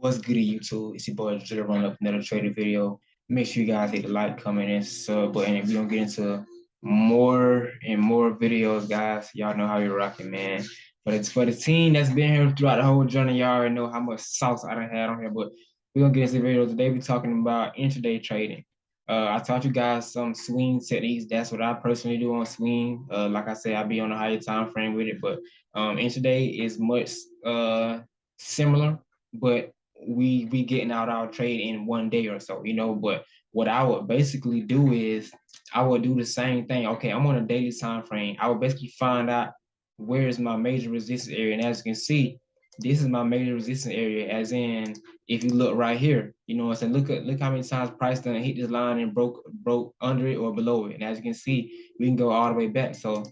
What's good, YouTube? It's your boy Jitter running up another trader video. Make sure you guys hit the like, comment, and sub button. And we're gonna get into more and more videos, guys. Y'all know how you're rocking, man. But it's for the team that's been here throughout the whole journey. Y'all already know how much sauce I done had on here. But we're gonna get into the video today. We're talking about intraday trading. I taught you guys some swing techniques. That's what I personally do on swing. Like I said, I be on a higher time frame with it, but intraday is much similar, but we getting out our trade in one day or so, But what I would basically do is I would do the same thing. Okay, I'm on a daily time frame. I would basically find out where is my major resistance area, and as you can see, this is my major resistance area. As in, if you look right here, you know what I'm saying. Look how many times price done hit this line and broke under it or below it. And as you can see, we can go all the way back. So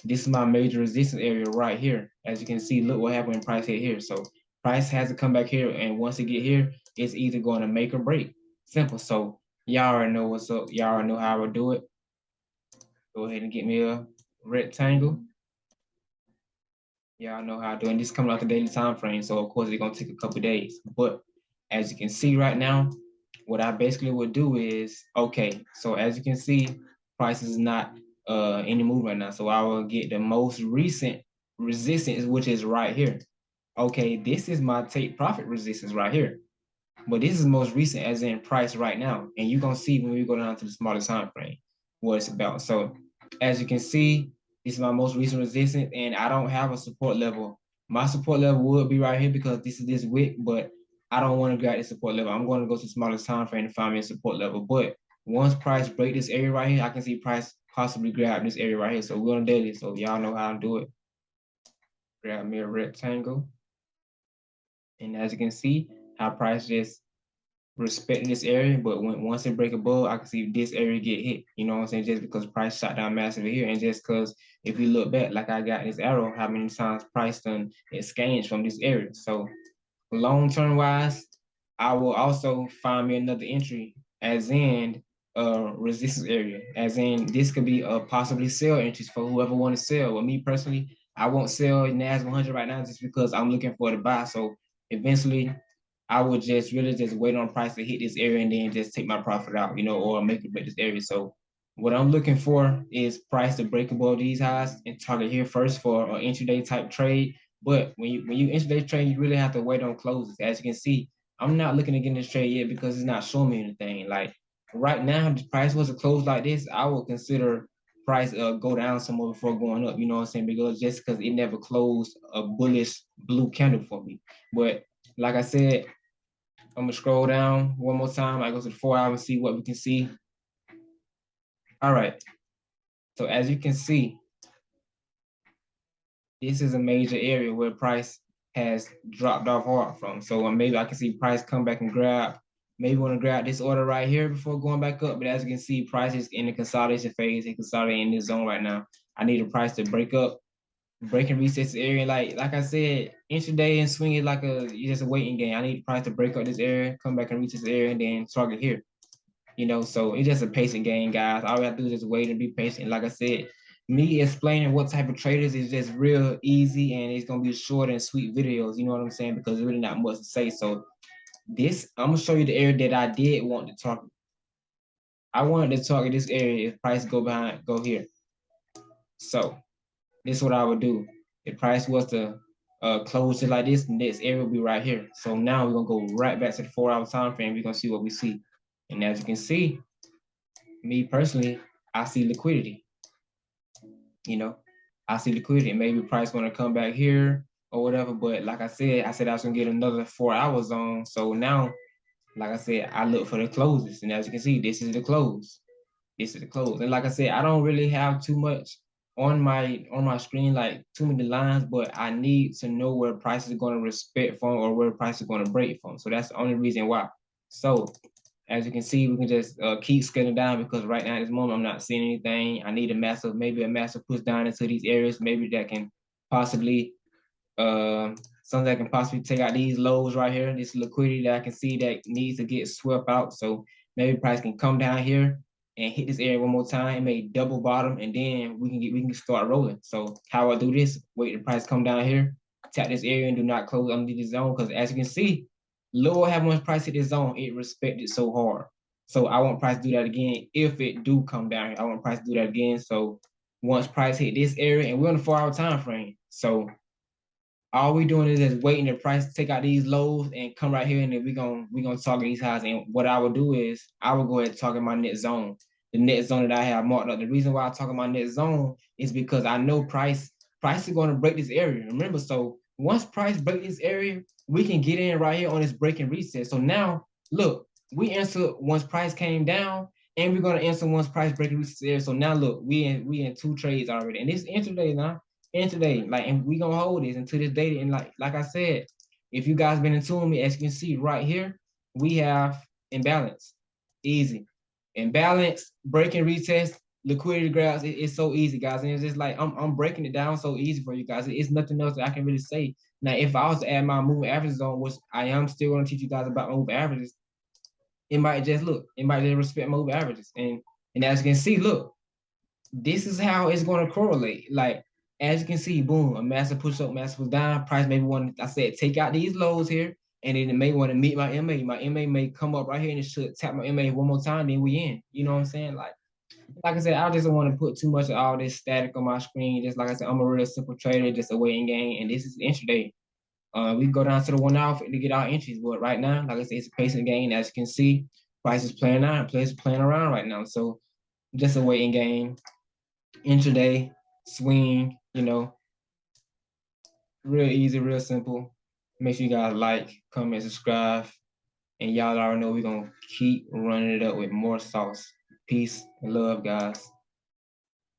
this is my major resistance area right here. As you can see, look what happened when price hit here. So price has to come back here, and once it get here, it's either going to make or break. Simple. So y'all already know what's up. Y'all already know how I would do it. Go ahead and get me a rectangle. Y'all know how I do it. And this is coming out the daily time frame, so of course it's gonna take a couple days. But as you can see right now, what I basically would do is, okay, so as you can see, price is not any move right now. So I will get the most recent resistance, which is right here. Okay, this is my take profit resistance right here. But this is most recent as in price right now. And you're gonna see when we go down to the smaller time frame what it's about. So as you can see, this is my most recent resistance, and I don't have a support level. My support level would be right here because this is this wick, but I don't want to grab this support level. I'm going to go to the smaller time frame to find me a support level. But once price break this area right here, I can see price possibly grab this area right here. So we're on daily. So y'all know how to do it. Grab me a rectangle. And as you can see, how price just respecting this area, but once it break above, I can see this area get hit. You know what I'm saying? Just because price shot down massively here, and just because if you look back, like I got this arrow, how many times price done exchanged from this area. So long term wise, I will also find me another entry, as in resistance area, as in this could be a possibly sell entries for whoever want to sell. With me personally, I won't sell NAS 100 right now just because I'm looking for the buy. So eventually I would just really just wait on price to hit this area and then just take my profit out, or make it break this area. So what I'm looking for is price to break above these highs and target here first for an intraday type trade. But when you intraday trade, you really have to wait on closes. As you can see, I'm not looking to get in this trade yet because it's not showing me anything. Like right now, if the price was to close like this, I would consider price go down somewhere before going up. You know what I'm saying? Because just because it never closed a bullish blue candle for me. But like I said, I'm gonna scroll down one more time. I go to the 4 hour and see what we can see. All right. So as you can see, this is a major area where price has dropped off hard from. So maybe I can see price come back and grab, maybe want to grab this order right here before going back up. But as you can see, price is in the consolidation phase. It's consolidating in this zone right now. I need a price to break up, break and reset this area. Like I said, intraday and swing is like just a waiting game. I need the price to break up this area, come back and reach this area, and then target here. So it's just a patient game, guys. All we have to do is just wait and be patient. Like I said, me explaining what type of traders is just real easy, and it's gonna be short and sweet videos. You know what I'm saying? Because there's really not much to say. So this, I'm gonna show you the area that I did want to target. I wanted to target this area if price go here. So this is what I would do. If price was to close it like this, next area will be right here. So now we're gonna go right back to the 4 hour time frame. We're gonna see what we see. And as you can see, me personally, I see liquidity. I see liquidity. Maybe price gonna come back here or whatever. But like I said I was gonna get another 4 hours on. So now, like I said, I look for the closes. And as you can see, this is the close. This is the close. And like I said, I don't really have too much on my screen, like too many lines, but I need to know where price is gonna respect from or where price is gonna break from. So that's the only reason why. So as you can see, we can just keep scaling down because right now at this moment, I'm not seeing anything. I need maybe a massive push down into these areas, maybe that can possibly, something that can possibly take out these lows right here, this liquidity that I can see that needs to get swept out. So maybe price can come down here and hit this area one more time, make double bottom, and then we can start rolling. So how I do this, wait the price come down here, tap this area and do not close underneath the zone, because as you can see, Lower have once price hit this zone, it respected so hard. So I want price to do that again if it do come down here. I want price to do that again. So once price hit this area, and we're on the 4 hour time frame. So all we doing is just waiting the price to take out these lows and come right here, and then we gonna target these highs. And what I would do is I would go ahead and target my net zone, the net zone that I have marked up. The reason why I target my net zone is because I know price is going to break this area. Remember, so once price break this area, we can get in right here on this break and reset. So now look, we answer once price came down, and we're gonna answer once price break and reset area. So now look, we in 2 trades already, and this is intraday now. And today, like, and we gonna hold this until this data. And like I said, if you guys been in tune with me, as you can see right here, we have imbalance, easy, imbalance, breaking retest, liquidity grabs. It's so easy, guys, and it's just like I'm breaking it down so easy for you guys. It's nothing else that I can really say. Now, if I was to add my moving averages on, which I am still gonna teach you guys about moving averages, it might just respect moving averages, and as you can see, look, this is how it's going to correlate. Like, as you can see, boom, a massive push up, massive push down. Price maybe want to, I said, take out these lows here, and then it may want to meet my MA. My MA may come up right here, and it should tap my MA one more time, then we in. You know what I'm saying? Like I said, I just don't want to put too much of all this static on my screen. Just like I said, I'm a real simple trader, just a waiting game, and this is intraday. We can go down to the 1 hour to get our entries, but right now, like I said, it's a pacing game. As you can see, price is playing out, price is playing around right now. So just a waiting game, intraday, swing, real easy, real simple. Make sure you guys like, comment, subscribe, and y'all already know we're gonna keep running it up with more sauce. Peace and love, guys.